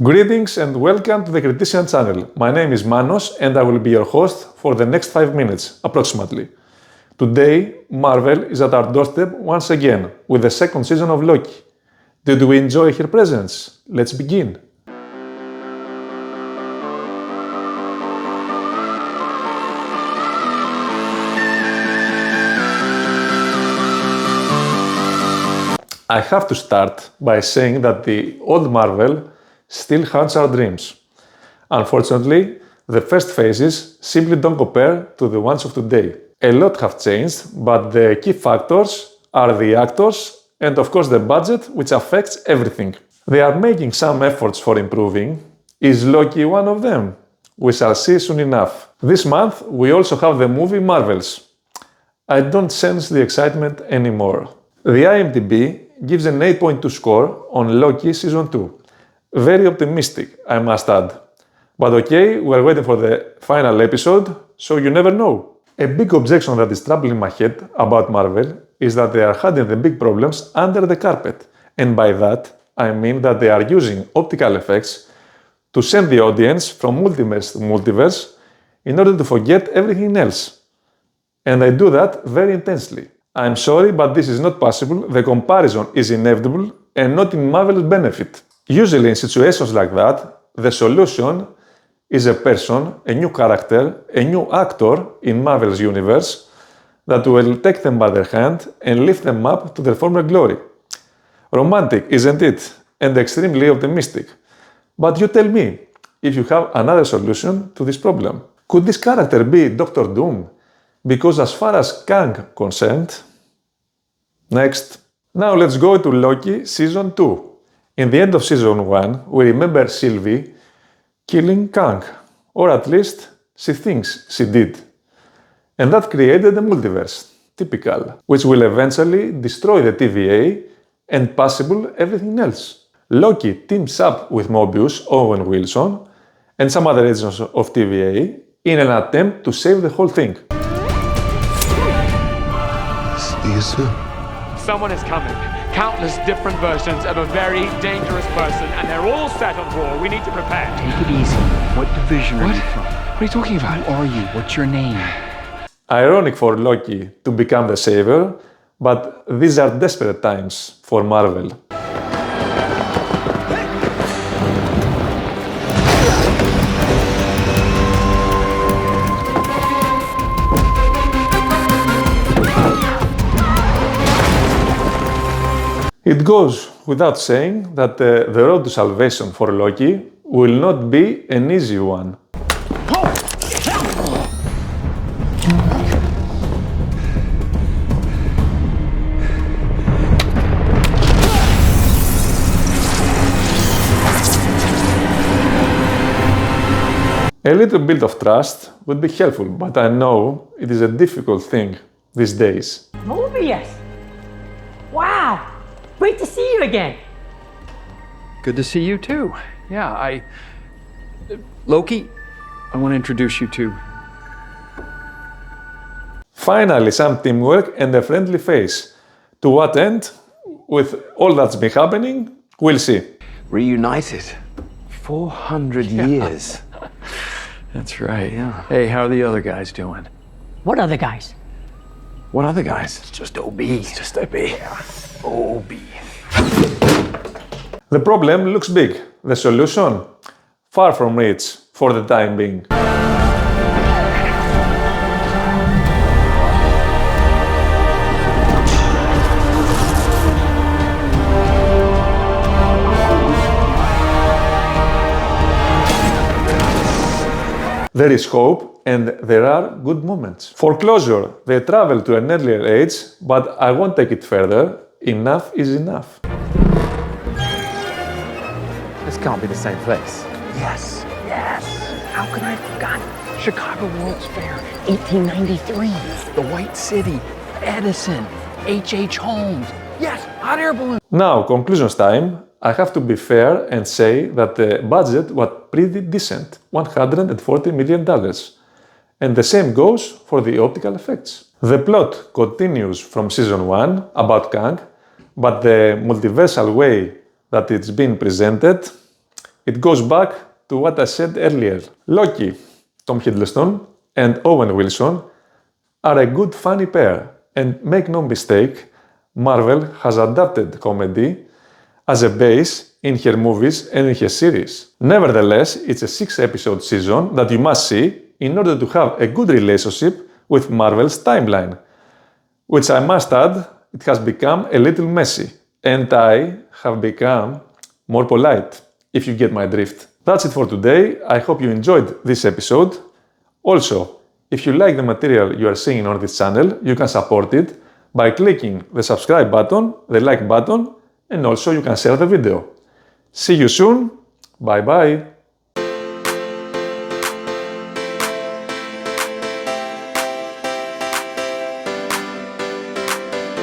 Greetings and welcome to the Criticism channel. My name is Manos and I will be your host for the next 5 minutes, approximately. Today, Marvel is at our doorstep once again with the second season of Loki. Did we enjoy her presence? Let's begin. I have to start by saying that the old Marvel still haunts our dreams. Unfortunately, the first phases simply don't compare to the ones of today. A lot have changed, but the key factors are the actors and of course the budget, which affects everything. They are making some efforts for improving. Is Loki one of them? We shall see soon enough. This month we also have the movie Marvels. I don't sense the excitement anymore. The IMDb gives an 8.2 score on Loki Season 2. Very optimistic, I must add. But okay, we're waiting for the final episode, so you never know. A big objection that is troubling my head about Marvel is that they are hiding the big problems under the carpet. And by that, I mean that they are using optical effects to send the audience from multiverse to multiverse in order to forget everything else. And they do that very intensely. I'm sorry, but this is not possible. The comparison is inevitable and not in Marvel's benefit. Usually in situations like that, the solution is a person, a new character, a new actor in Marvel's universe that will take them by their hand and lift them up to their former glory. Romantic, isn't it? And extremely optimistic. But you tell me, if you have another solution to this problem. Could this character be Doctor Doom? Because as far as Kang concerned... Next. Now let's go to Loki Season 2. In the end of Season 1, we remember Sylvie killing Kang, or at least she thinks she did. And that created a multiverse, typical, which will eventually destroy the TVA and possible everything else. Loki teams up with Mobius, Owen Wilson, and some other agents of TVA in an attempt to save the whole thing. See you soon. Someone is coming. Countless different versions of a very dangerous person, and they're all set on war. We need to prepare. Take it easy. What division are you from? What are you talking about? Who are you? What's your name? Ironic for Loki to become the savior, but these are desperate times for Marvel. It goes without saying that the road to salvation for Loki will not be an easy one. A little bit of trust would be helpful, but I know it is a difficult thing these days. Mobius! Wow! Great to see you again! Good to see you too. Yeah, Loki, I want to introduce you to... Finally, some teamwork and a friendly face. To what end? With all that's been happening, we'll see. Reunited. 400 years. That's right, yeah. Hey, how are the other guys doing? What other guys? What other guys? It's just OB. It's just OB. OB. The problem looks big. The solution? Far from reach for the time being. There is hope and there are good moments. For closure, they travel to an earlier age, but I won't take it further. Enough is enough. This can't be the same place. Yes. How could I have forgotten? Chicago World's Fair, 1893. the White City, Edison, H.H. Holmes. Yes, hot air balloon. Now, conclusions time. I have to be fair and say that the budget was pretty decent, $140 million. And the same goes for the optical effects. The plot continues from Season 1 about Kang, but the multiversal way that it's been presented it goes back to what I said earlier. Loki, Tom Hiddleston, and Owen Wilson are a good funny pair, and make no mistake, Marvel has adapted comedy as a base in her movies and in her series. Nevertheless, it's a 6-episode season that you must see in order to have a good relationship with Marvel's timeline, which I must add, it has become a little messy, and I have become more polite, if you get my drift. That's it for today. I hope you enjoyed this episode. Also, if you like the material you are seeing on this channel, you can support it by clicking the subscribe button, the like button, and also you can share the video. See you soon. Bye bye.